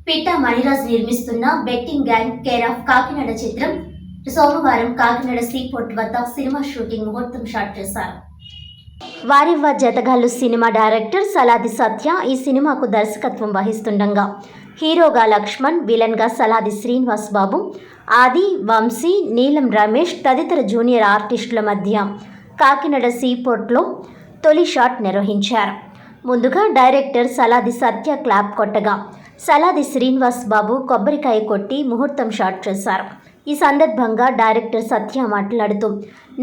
పిట్టా మణిరాజ్ నిర్మిస్తున్న betting gang care of Kakinada చిత్రం సోమవారం కాకినాడ సీపోర్ట్ వద్ద సినిమా షూటింగ్ ముహూర్తం షాట్ చేశారు. వారివ్వ జతగాళ్లు సినిమా డైరెక్టర్ సలాది సత్య ఈ సినిమాకు దర్శకత్వం వహిస్తుండగా హీరోగా లక్ష్మణ్, విలన్గా సలాది శ్రీనివాస్ బాబు, ఆది, వంశీ, నీలం రమేష్ తదితర జూనియర్ ఆర్టిస్టుల మధ్య కాకినాడ సీపోర్ట్లో తొలి షాట్ నిర్వహించారు. ముందుగా డైరెక్టర్ సలాది సత్య క్లాప్ కొట్టగా సలాది శ్రీనివాస్ బాబు కొబ్బరికాయ కొట్టి ముహూర్తం షాట్ చేశారు. ఈ సందర్భంగా డైరెక్టర్ సత్య మాట్లాడుతూ,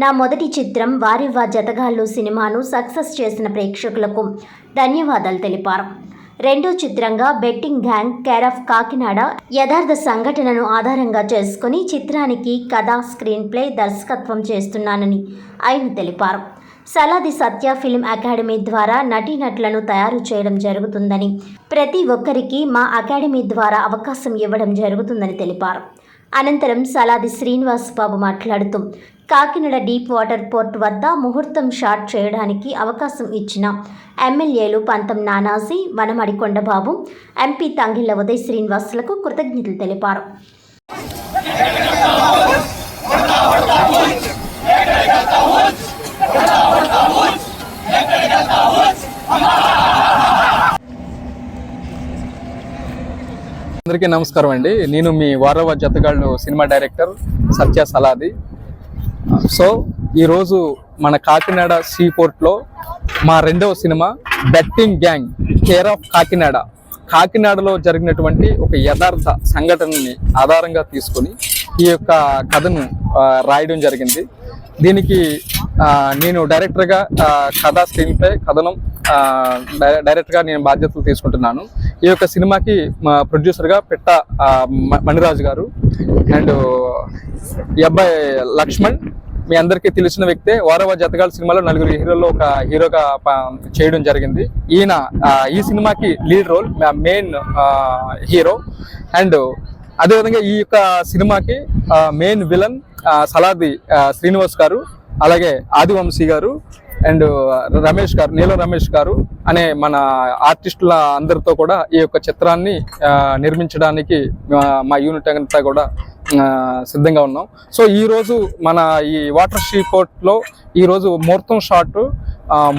నా మొదటి చిత్రం వారివ్వ జతగాళ్లు సినిమాను సక్సెస్ చేసిన ప్రేక్షకులకు ధన్యవాదాలు తెలిపారు. రెండో చిత్రంగా betting gang care of Kakinada యథార్థ సంఘటనను ఆధారంగా చేసుకుని చిత్రానికి కథ, స్క్రీన్ ప్లే, దర్శకత్వం చేస్తున్నానని ఆయన తెలిపారు. సలాది సత్య ఫిల్మ్ అకాడమీ ద్వారా నటీనటులను తయారు చేయడం జరుగుతుందని, ప్రతి ఒక్కరికి మా అకాడమీ ద్వారా అవకాశం ఇవ్వడం జరుగుతుందని తెలిపారు. అనంతరం సలాది శ్రీనివాస్ బాబు మాట్లాడుతూ, కాకినాడ డీప్ వాటర్ పోర్ట్ వద్ద ముహూర్తం షాట్ చేయడానికి అవకాశం ఇచ్చిన ఎమ్మెల్యేలు పంతం నానాజీ, వనమడి కొండబాబు, ఎంపీ తంగిళ్ల ఉదయ్ శ్రీనివాసులకు కృతజ్ఞతలు తెలిపారు. అందరికీ నమస్కారం అండి. నేను మీ వారవ జతగాళ్ళు సినిమా డైరెక్టర్ సత్య సలాది. సో ఈరోజు మన కాకినాడ సీపోర్ట్లో మా రెండవ cinema betting gang care of Kakinada, కాకినాడలో జరిగినటువంటి ఒక యథార్థ సంఘటనని ఆధారంగా తీసుకొని ఈ యొక్క కథను రాయడం జరిగింది. దీనికి నేను డైరెక్టర్గా కథ, స్క్రీన్ ప్లే, కథనం డైరెక్ట్గా నేను బాధ్యతలు తీసుకుంటున్నాను. ఈ యొక్క సినిమాకి ప్రొడ్యూసర్గా పిట్టా మణిరాజు గారు అండ్ ఈ అబ్బాయి లక్ష్మణ్ మీ అందరికీ తెలిసిన వ్యక్తే. వారవ జతగాళ్ళ సినిమాలో నలుగురు హీరోల్లో ఒక హీరోగా చేయడం జరిగింది. ఈయన ఈ సినిమాకి lead role, main hero. And అదేవిధంగా ఈ యొక్క సినిమాకి మెయిన్ విలన్ సలాది శ్రీనివాస్ గారు, అలాగే ఆదివంశీ గారు అండ్ రమేష్ గారు, నీలం రమేష్ గారు అనే మన ఆర్టిస్టుల అందరితో కూడా ఈ యొక్క చిత్రాన్ని నిర్మించడానికి మా యూనిట్ అంతా కూడా సిద్ధంగా ఉన్నాం. సో ఈరోజు మన ఈ వాటర్ సీపోర్ట్లో ఈరోజు ముహూర్తం షాట్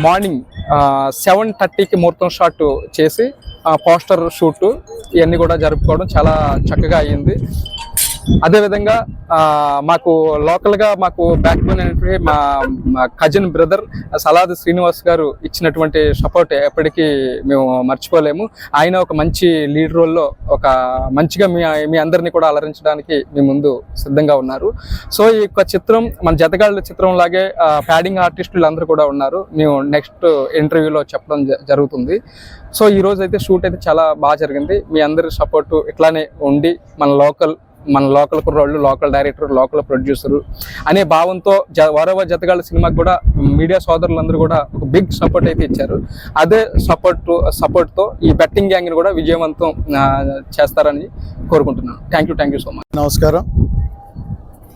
మార్నింగ్ 7:30కి ముహూర్తం షాట్ చేసి పోస్టర్ షూట్ ఇవన్నీ కూడా జరుపుకోవడం చాలా చక్కగా అయ్యింది. అదేవిధంగా మాకు లోకల్గా మాకు బ్యాక్ బోన్ అనేటువంటి మా కజిన్ బ్రదర్ సలాది శ్రీనివాస్ గారు ఇచ్చినటువంటి సపోర్ట్ ఎప్పటికీ మేము మర్చిపోలేము. ఆయన ఒక మంచి లీడ్ రోల్లో ఒక మంచిగా మీ అందరినీ కూడా అలరించడానికి మీ ముందు సిద్ధంగా ఉన్నారు. సో ఈ యొక్క చిత్రం మన జతగాళ్ళ చిత్రం లాగే ప్యాడింగ్ ఆర్టిస్టులు అందరూ కూడా ఉన్నారు. మేము నెక్స్ట్ ఇంటర్వ్యూలో చెప్పడం జరుగుతుంది. సో ఈరోజు అయితే షూట్ అయితే చాలా బాగా జరిగింది. మీ అందరి సపోర్టు ఇట్లానే ఉండి మన లోకల్ కుర్రోళ్ళు, లోకల్ డైరెక్టర్, లోకల్ ప్రొడ్యూసరు అనే భావంతో వారవ జతగాళ్ళ సినిమాకి కూడా మీడియా సోదరులందరూ కూడా ఒక బిగ్ సపోర్ట్ అయితే ఇచ్చారు. అదే సపోర్ట్తో ఈ బెట్టింగ్ గ్యాంగ్ని కూడా విజయవంతం చేస్తారని కోరుకుంటున్నాను. Thank you so much. నమస్కారం.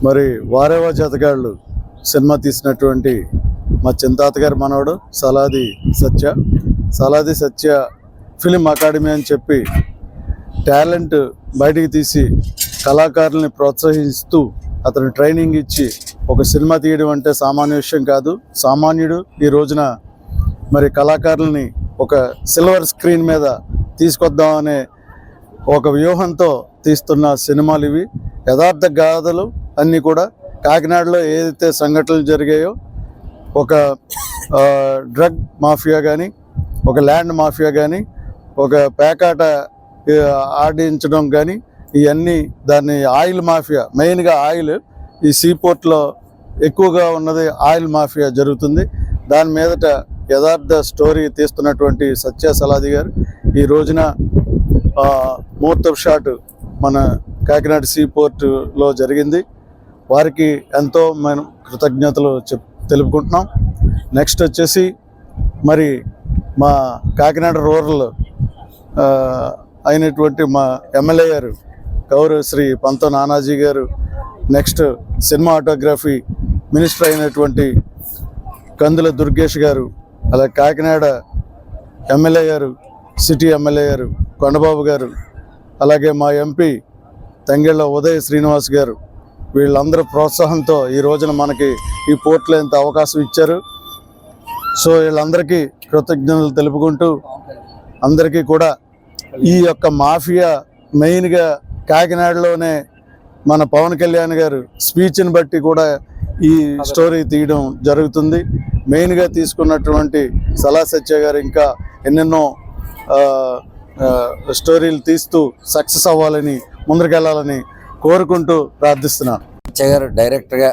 మరి వారవ జతగాళ్ళు సినిమా తీసినటువంటి మా చింతాత గారి మనవడు సలాది సత్య ఫిలిం అకాడమీ అని చెప్పి టాలెంట్ బయటికి తీసి కళాకారుల్ని ప్రోత్సహిస్తూ అతను ట్రైనింగ్ ఇచ్చి ఒక సినిమా తీయడం అంటే సామాన్య విషయం కాదు. సామాన్యుడు ఈ రోజున మరి కళాకారుల్ని ఒక సిల్వర్ స్క్రీన్ మీద తీసుకొద్దామనే ఒక వ్యూహంతో తీస్తున్న సినిమాలు ఇవి. యథార్థ గాథలు అన్నీ కూడా కాకినాడలో ఏదైతే సంఘటనలు జరిగాయో, ఒక డ్రగ్ మాఫియా కానీ, ఒక ల్యాండ్ మాఫియా కానీ, ఒక పేకాట ఆడించడం కానీ, ఇవన్నీ దాన్ని ఆయిల్ మాఫియా, మెయిన్గా ఆయిల్ ఈ సీపోర్ట్లో ఎక్కువగా ఉన్నది ఆయిల్ మాఫియా జరుగుతుంది. దాని మీదట యథార్థ స్టోరీ తీస్తున్నటువంటి సత్య సలాది గారు ఈ రోజున ముహూర్తం షాట్ మన కాకినాడ సీపోర్ట్లో జరిగింది. వారికి ఎంతో మనం కృతజ్ఞతలు తెలుపుకుంటున్నాం. నెక్స్ట్ వచ్చేసి మరి మా కాకినాడ రూరల్ అయినటువంటి మా ఎమ్మెల్యే గారు గౌరవ శ్రీ పంతం నానాజీ గారు, నెక్స్ట్ సినిమాటోగ్రఫీ మినిస్టర్ అయినటువంటి కందుల దుర్గేష్ గారు, అలాగే కాకినాడ ఎమ్మెల్యే గారు, సిటీ ఎమ్మెల్యే గారు కొండబాబు గారు, అలాగే మా ఎంపీ తంగెళ్ళ ఉదయ్ శ్రీనివాస్ గారు వీళ్ళందరూ ప్రోత్సాహంతో ఈ రోజున మనకి ఈ పోర్ట్లో ఇంత అవకాశం ఇచ్చారు. సో వీళ్ళందరికీ కృతజ్ఞతలు తెలుపుకుంటూ అందరికీ కూడా ఈ యొక్క మాఫియా మెయిన్గా కాకినాడలోనే మన పవన్ కళ్యాణ్ గారు స్పీచ్ని బట్టి కూడా ఈ స్టోరీ తీయడం జరుగుతుంది. మెయిన్గా తీసుకున్నటువంటి సలా సత్య గారు ఇంకా ఎన్నెన్నో స్టోరీలు తీస్తూ సక్సెస్ అవ్వాలని ముందుకెళ్ళాలని కోరుకుంటూ ప్రార్థిస్తున్నాను. సత్య గారు డైరెక్టర్గా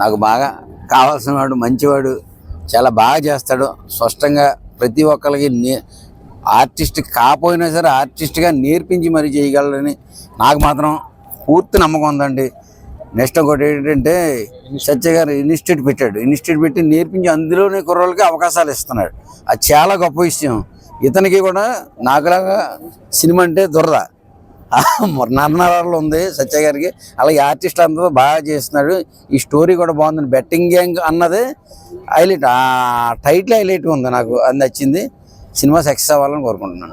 నాకు బాగా కావాల్సిన వాడు, మంచివాడు, చాలా బాగా చేస్తాడు. స్పష్టంగా ప్రతి ఒక్కరికి ఆర్టిస్ట్ కాకపోయినా సరే ఆర్టిస్ట్గా నేర్పించి మరీ చేయగలరని నాకు మాత్రం పూర్తి నమ్మకం ఉందండి. నెక్స్ట్ ఒకటి ఏంటంటే సత్య గారు ఇన్స్టిట్యూట్ పెట్టాడు. ఇన్స్టిట్యూట్ పెట్టి నేర్పించి అందులోనే కుర్రోళ్ళకి అవకాశాలు ఇస్తున్నాడు. అది చాలా గొప్ప విషయం. ఇతనికి కూడా నాకులాగా సినిమా అంటే దురద నర్నరాలు ఉంది సత్య గారికి. అలాగే ఆర్టిస్ట్ అంతా బాగా చేస్తున్నాడు. ఈ స్టోరీ కూడా బాగుంది. బెట్టింగ్ గ్యాంగ్ అన్నది హైలైట్, ఆ టైటిల్ హైలైట్ ఉంది. నాకు అది నచ్చింది. సినిమా సక్సెస్ అవ్వాలని కోరుకుంటున్నాను.